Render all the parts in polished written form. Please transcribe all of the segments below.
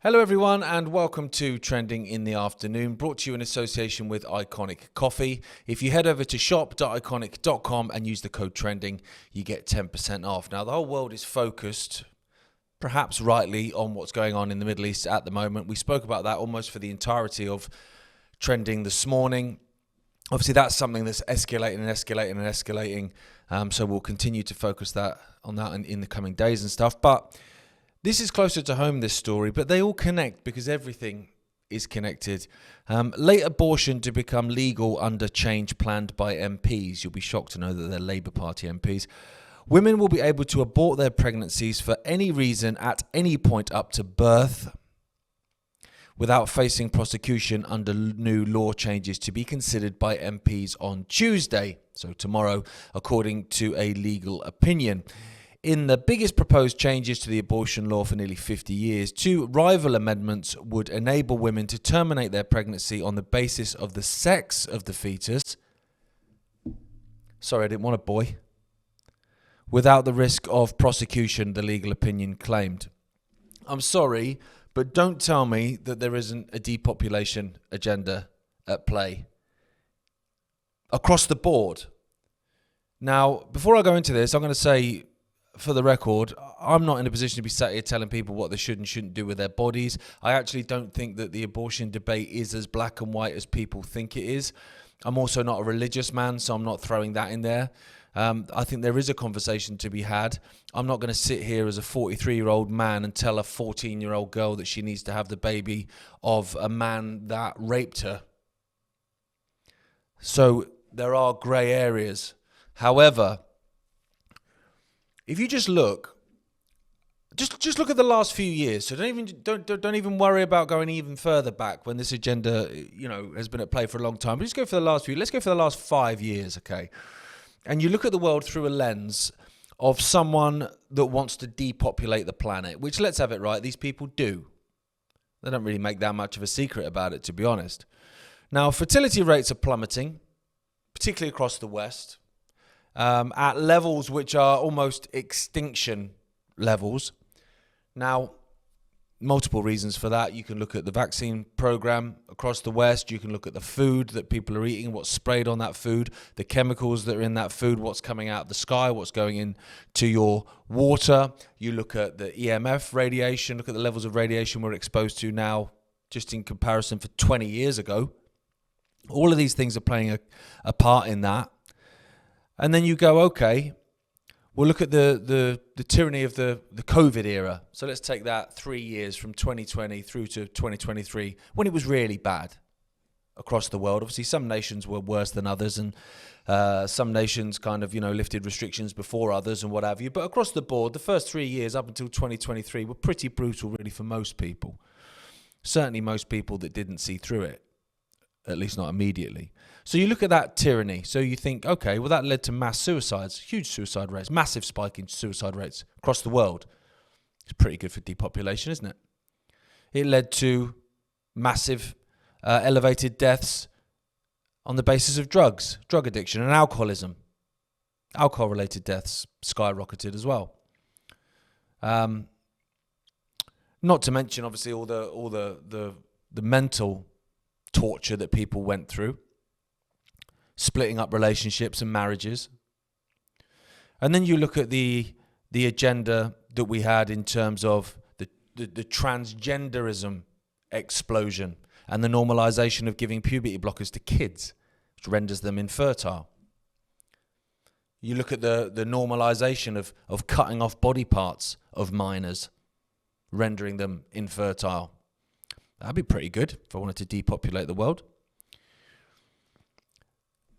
Hello everyone and welcome to Trending in the Afternoon, brought to you in association with Iconic Coffee. If you head over to shop.iconic.com and use the code TRENDING, you get 10% off. Now the whole world is focused, perhaps rightly, on what's going on in the Middle East at the moment. We spoke about that almost for the entirety of Trending this morning. Obviously that's something that's escalating. So we'll continue to focus on that in the coming days and stuff. But this is closer to home, this story, but they all connect because everything is connected. Late abortion to become legal under change planned by MPs. You'll be shocked to know that they're Labour Party MPs. Women will be able to abort their pregnancies for any reason at any point up to birth without facing prosecution under new law changes to be considered by MPs on Tuesday, so tomorrow, according to a legal opinion. In the biggest proposed changes to the abortion law for nearly 50 years, two rival amendments would enable women to terminate their pregnancy on the basis of the sex of the fetus. Sorry, I didn't want a boy. Without the risk of prosecution, the legal opinion claimed. I'm sorry, but don't tell me that there isn't a depopulation agenda at play across the board. Now, before I go into this, I'm going to say, for the record, I'm not in a position to be sat here telling people what they should and shouldn't do with their bodies. I actually don't think that the abortion debate is as black and white as people think it is. I'm also not a religious man, so I'm not throwing that in there. I think there is a conversation to be had. I'm not going to sit here as a 43-year-old man and tell a 14-year-old girl that she needs to have the baby of a man that raped her. So there are grey areas. However, if you just look at the last few years. So don't even worry about going even further back when this agenda, has been at play for a long time. But just go for the last few. Let's go for the last 5 years, okay? And you look at the world through a lens of someone that wants to depopulate the planet, which, let's have it right, these people do. They don't really make that much of a secret about it, to be honest. Now, fertility rates are plummeting, particularly across the West. At levels which are almost extinction levels. Now, multiple reasons for that. You can look at the vaccine program across the West. You can look at the food that people are eating, what's sprayed on that food, the chemicals that are in that food, what's coming out of the sky, what's going into your water. You look at the EMF radiation, look at the levels of radiation we're exposed to now, just in comparison for 20 years ago. All of these things are playing a part in that. And then you go, okay, we'll look at the tyranny of the COVID era. So let's take that 3 years from 2020 through to 2023, when it was really bad across the world. Obviously, some nations were worse than others, and some nations kind of, lifted restrictions before others and what have you. But across the board, the first 3 years up until 2023 were pretty brutal, really, for most people. Certainly most people that didn't see through it. At least not immediately. So you look at that tyranny. So you think, okay, well, that led to mass suicides, huge suicide rates, massive spike in suicide rates across the world. It's pretty good for depopulation, isn't it? It led to massive elevated deaths on the basis of drugs, drug addiction and alcoholism. Alcohol-related deaths skyrocketed as well. Not to mention, obviously, all the mental torture that people went through, splitting up relationships and marriages. And then you look at the agenda that we had in terms of the transgenderism explosion and the normalization of giving puberty blockers to kids, which renders them infertile. You look at the normalization of cutting off body parts of minors, rendering them infertile. That'd be pretty good if I wanted to depopulate the world.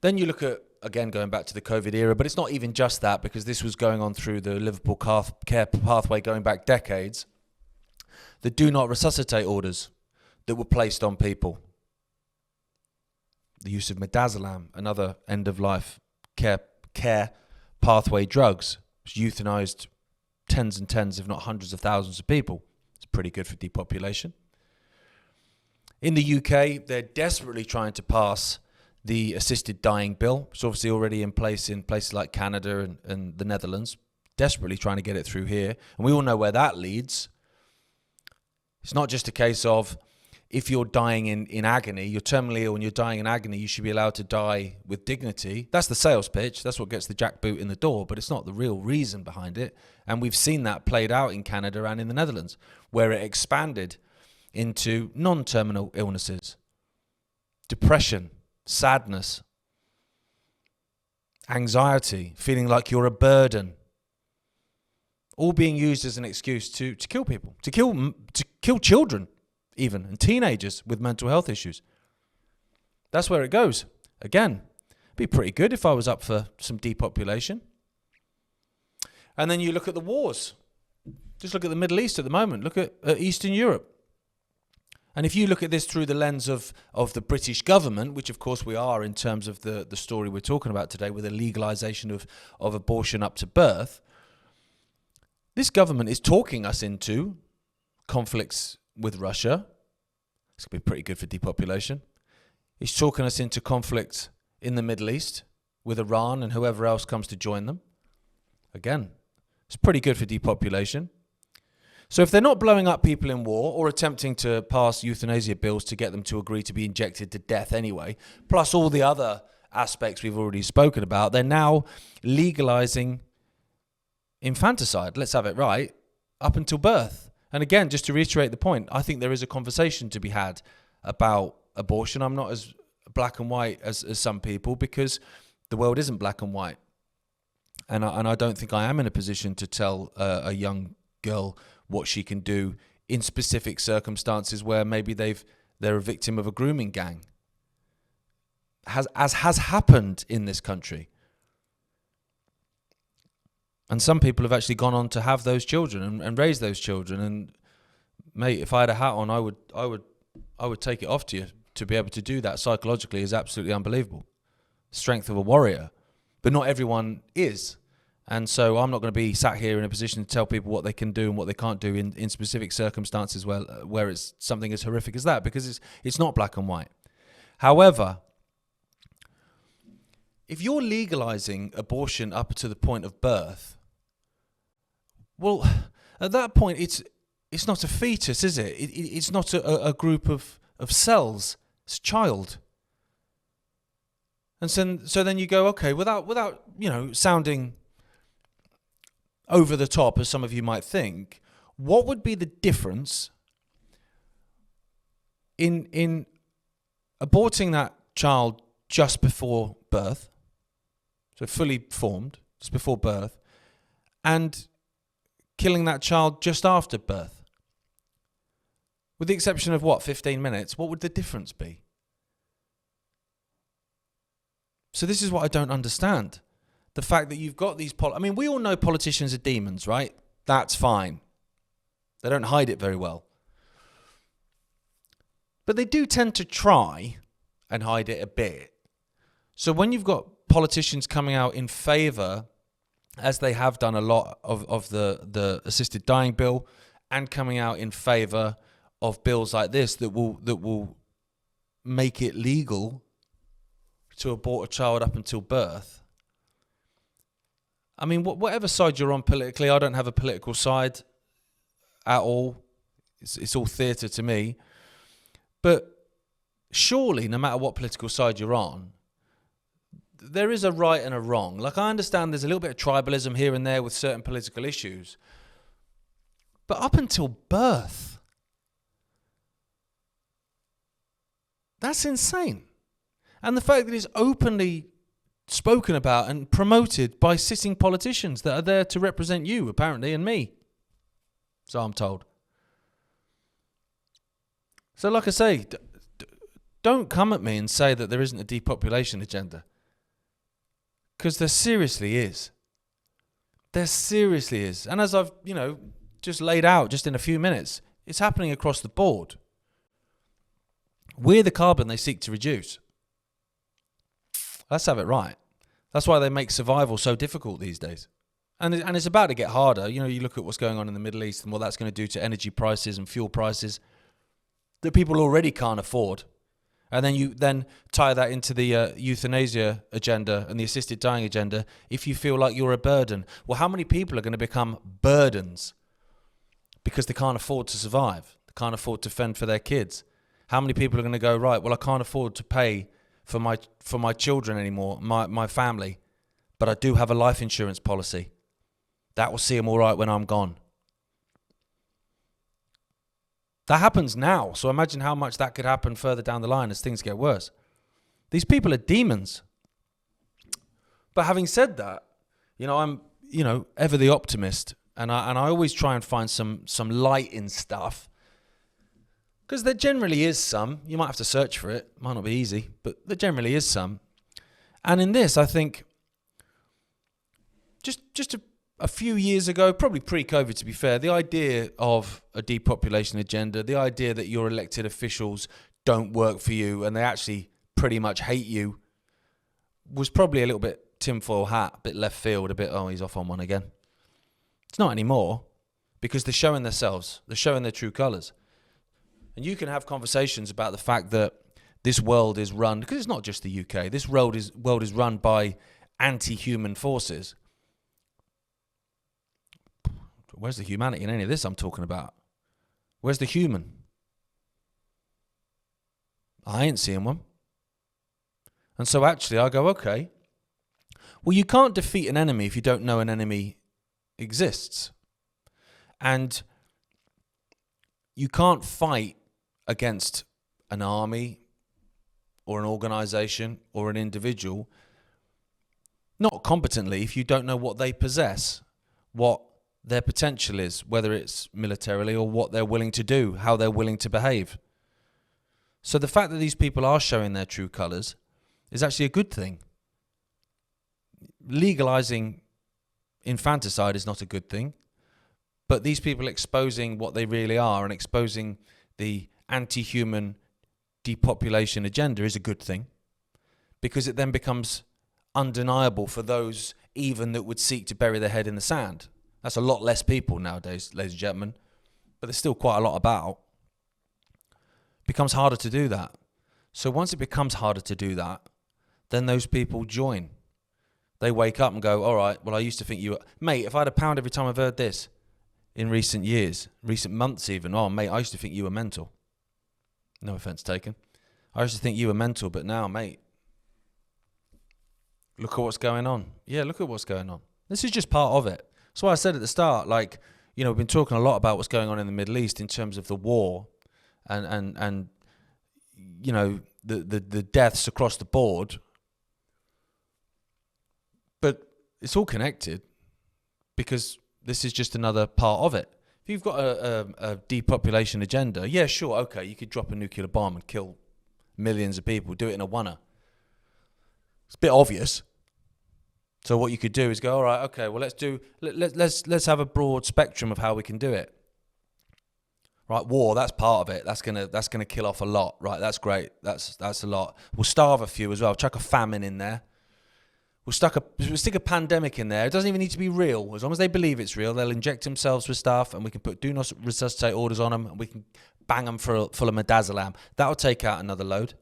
Then you look at, again, going back to the COVID era, but it's not even just that, because this was going on through the Liverpool care pathway going back decades. The do not resuscitate orders that were placed on people. The use of midazolam and other end-of-life care pathway drugs, which euthanized tens and tens, if not hundreds of thousands of people. It's pretty good for depopulation. In the UK, they're desperately trying to pass the assisted dying bill. It's obviously already in place in places like Canada and the Netherlands. Desperately trying to get it through here. And we all know where that leads. It's not just a case of if you're dying in agony, you're terminally ill and you're dying in agony, you should be allowed to die with dignity. That's the sales pitch. That's what gets the jackboot in the door, but it's not the real reason behind it. And we've seen that played out in Canada and in the Netherlands, where it expanded into non-terminal illnesses, depression, sadness, anxiety, feeling like you're a burden, all being used as an excuse to kill people, to kill children even, and teenagers with mental health issues. That's where it goes. Again, it'd be pretty good if I was up for some depopulation. And then you look at the wars. Just look at the Middle East at the moment. Look at Eastern Europe. And if you look at this through the lens of the British government, which of course we are in terms of the story we're talking about today with the legalisation of abortion up to birth, this government is talking us into conflicts with Russia. It's going to be pretty good for depopulation. It's talking us into conflict in the Middle East with Iran and whoever else comes to join them. Again, it's pretty good for depopulation. So if they're not blowing up people in war or attempting to pass euthanasia bills to get them to agree to be injected to death anyway, plus all the other aspects we've already spoken about, they're now legalizing infanticide. Let's have it right, up until birth. And again, just to reiterate the point, I think there is a conversation to be had about abortion. I'm not as black and white as some people, because the world isn't black and white. And I don't think I am in a position to tell a young girl what she can do in specific circumstances where maybe they're a victim of a grooming gang, as has happened in this country. And some people have actually gone on to have those children and raise those children. And mate, if I had a hat on, I would take it off to you. To be able to do that psychologically is absolutely unbelievable. Strength of a warrior. But not everyone is. And so I'm not going to be sat here in a position to tell people what they can do and what they can't do in specific circumstances where it's something as horrific as that, because it's not black and white. However, if you're legalizing abortion up to the point of birth, well, at that point, it's not a fetus, is it? It's not a group of cells. It's a child. And so then you go, okay, without sounding over the top, as some of you might think, what would be the difference in aborting that child just before birth, so fully formed, just before birth, and killing that child just after birth? With the exception of 15 minutes, what would the difference be? So this is what I don't understand. The fact that you've got these we all know politicians are demons, right? That's fine. They don't hide it very well. But they do tend to try and hide it a bit. So when you've got politicians coming out in favour, as they have done a lot of the assisted dying bill, and coming out in favour of bills like this that will make it legal to abort a child up until birth. I mean, whatever side you're on politically, I don't have a political side at all. It's all theatre to me. But surely, no matter what political side you're on, there is a right and a wrong. Like, I understand there's a little bit of tribalism here and there with certain political issues. But up until birth, that's insane. And the fact that it's openly spoken about and promoted by sitting politicians that are there to represent you, apparently, and me. So I'm told. So like I say, don't come at me and say that there isn't a depopulation agenda. Because there seriously is. There seriously is. And as I've, just laid out just in a few minutes, it's happening across the board. We're the carbon they seek to reduce. Let's have it right. That's why they make survival so difficult these days. And it's about to get harder. You look at what's going on in the Middle East and what that's going to do to energy prices and fuel prices that people already can't afford. And then you tie that into the euthanasia agenda and the assisted dying agenda if you feel like you're a burden. Well, how many people are going to become burdens because they can't afford to survive? that can't afford to fend for their kids? How many people are going to go, right, well, I can't afford to pay for my children anymore, my family, but I do have a life insurance policy. That will see them all right when I'm gone. That happens now, so imagine how much that could happen further down the line as things get worse. These people are demons. But having said that, I'm, ever the optimist, and I always try and find some light in stuff, because there generally is some. You might have to search for it. Might not be easy, but there generally is some. And in this, I think, just a few years ago, probably pre-COVID to be fair, the idea of a depopulation agenda, the idea that your elected officials don't work for you and they actually pretty much hate you, was probably a little bit tinfoil hat, a bit left field, a bit, oh, he's off on one again. It's not anymore, because they're showing themselves, they're showing their true colours. And you can have conversations about the fact that this world is run, because it's not just the UK, this world is run by anti-human forces. Where's the humanity in any of this I'm talking about? Where's the human? I ain't seeing one. And so actually I go, okay, well, you can't defeat an enemy if you don't know an enemy exists. And you can't fight against an army or an organisation or an individual not competently if you don't know what they possess, what their potential is, whether it's militarily or what they're willing to do, how they're willing to behave. So the fact that these people are showing their true colours is actually a good thing. Legalising infanticide is not a good thing, but these people exposing what they really are and exposing the anti-human depopulation agenda is a good thing, because it then becomes undeniable for those even that would seek to bury their head in the sand. That's a lot less people nowadays, ladies and gentlemen, but there's still quite a lot about. It becomes harder to do that. So once it becomes harder to do that, then those people join. They wake up and go, all right, well, I used to think you were... Mate, if I had a pound every time I've heard this in recent years, recent months even, oh, mate, I used to think you were mental. No offence taken. I used to think you were mental, but now, mate, look at what's going on. Yeah, look at what's going on. This is just part of it. That's why I said at the start, we've been talking a lot about what's going on in the Middle East in terms of the war and the deaths across the board. But it's all connected, because this is just another part of it. If you've got a depopulation agenda, yeah, sure, okay, you could drop a nuclear bomb and kill millions of people, do it in a wunner. It's a bit obvious. So what you could do is go, all right, okay, well, let's have a broad spectrum of how we can do it. Right, war, that's part of it. That's gonna kill off a lot. Right, that's great. That's a lot. We'll starve a few as well. Chuck a famine in there. We'll stick a pandemic in there. It doesn't even need to be real. As long as they believe it's real, they'll inject themselves with stuff, and we can put do not resuscitate orders on them, and we can bang them full of midazolam. That'll take out another load.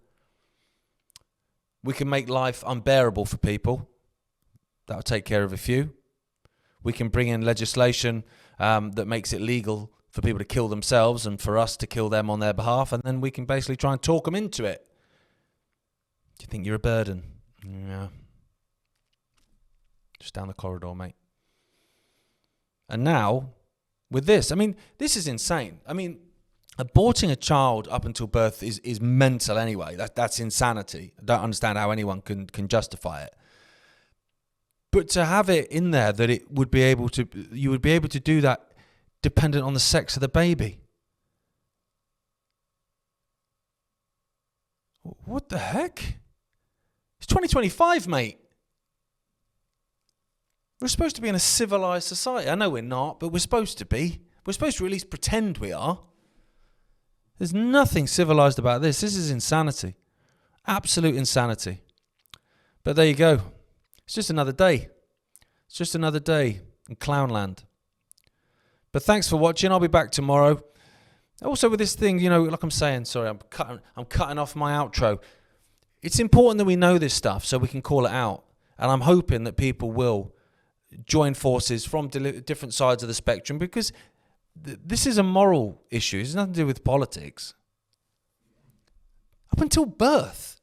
We can make life unbearable for people. That'll take care of a few. We can bring in legislation that makes it legal for people to kill themselves and for us to kill them on their behalf, and then we can basically try and talk them into it. Do you think you're a burden? Yeah. Just down the corridor, mate. And now, with this, this is insane. Aborting a child up until birth is mental anyway. That's insanity. I don't understand how anyone can justify it. But to have it in there that you would be able to do that dependent on the sex of the baby. What the heck? It's 2025, mate. We're supposed to be in a civilized society. I know we're not, but we're supposed to be. We're supposed to at least pretend we are. There's nothing civilized about this. This is insanity. Absolute insanity. But there you go. It's just another day. It's just another day in Clownland. But thanks for watching. I'll be back tomorrow. Also with this thing, like I'm saying, sorry, I'm cutting off my outro. It's important that we know this stuff so we can call it out. And I'm hoping that people will join forces from different sides of the spectrum, because this is a moral issue. It's nothing to do with politics. Up until birth.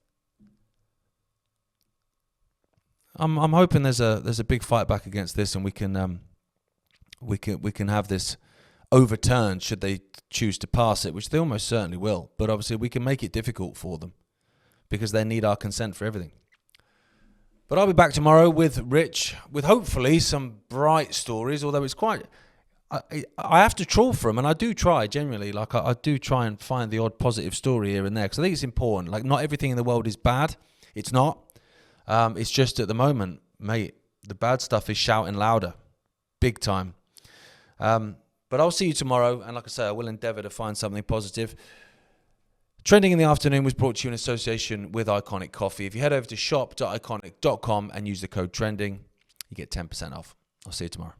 I'm hoping there's a big fight back against this, and we can have this overturned should they choose to pass it, which they almost certainly will. But obviously we can make it difficult for them because they need our consent for everything. But I'll be back tomorrow with Rich, with hopefully some bright stories, although it's quite... I have to trawl for them, and I do try, generally. Like, I do try and find the odd positive story here and there, because I think it's important. Like, not everything in the world is bad. It's not. It's just at the moment, mate, the bad stuff is shouting louder. Big time. But I'll see you tomorrow, and like I say, I will endeavour to find something positive. Trending in the Afternoon was brought to you in association with Iconic Coffee. If you head over to shop.iconic.com and use the code TRENDING, you get 10% off. I'll see you tomorrow.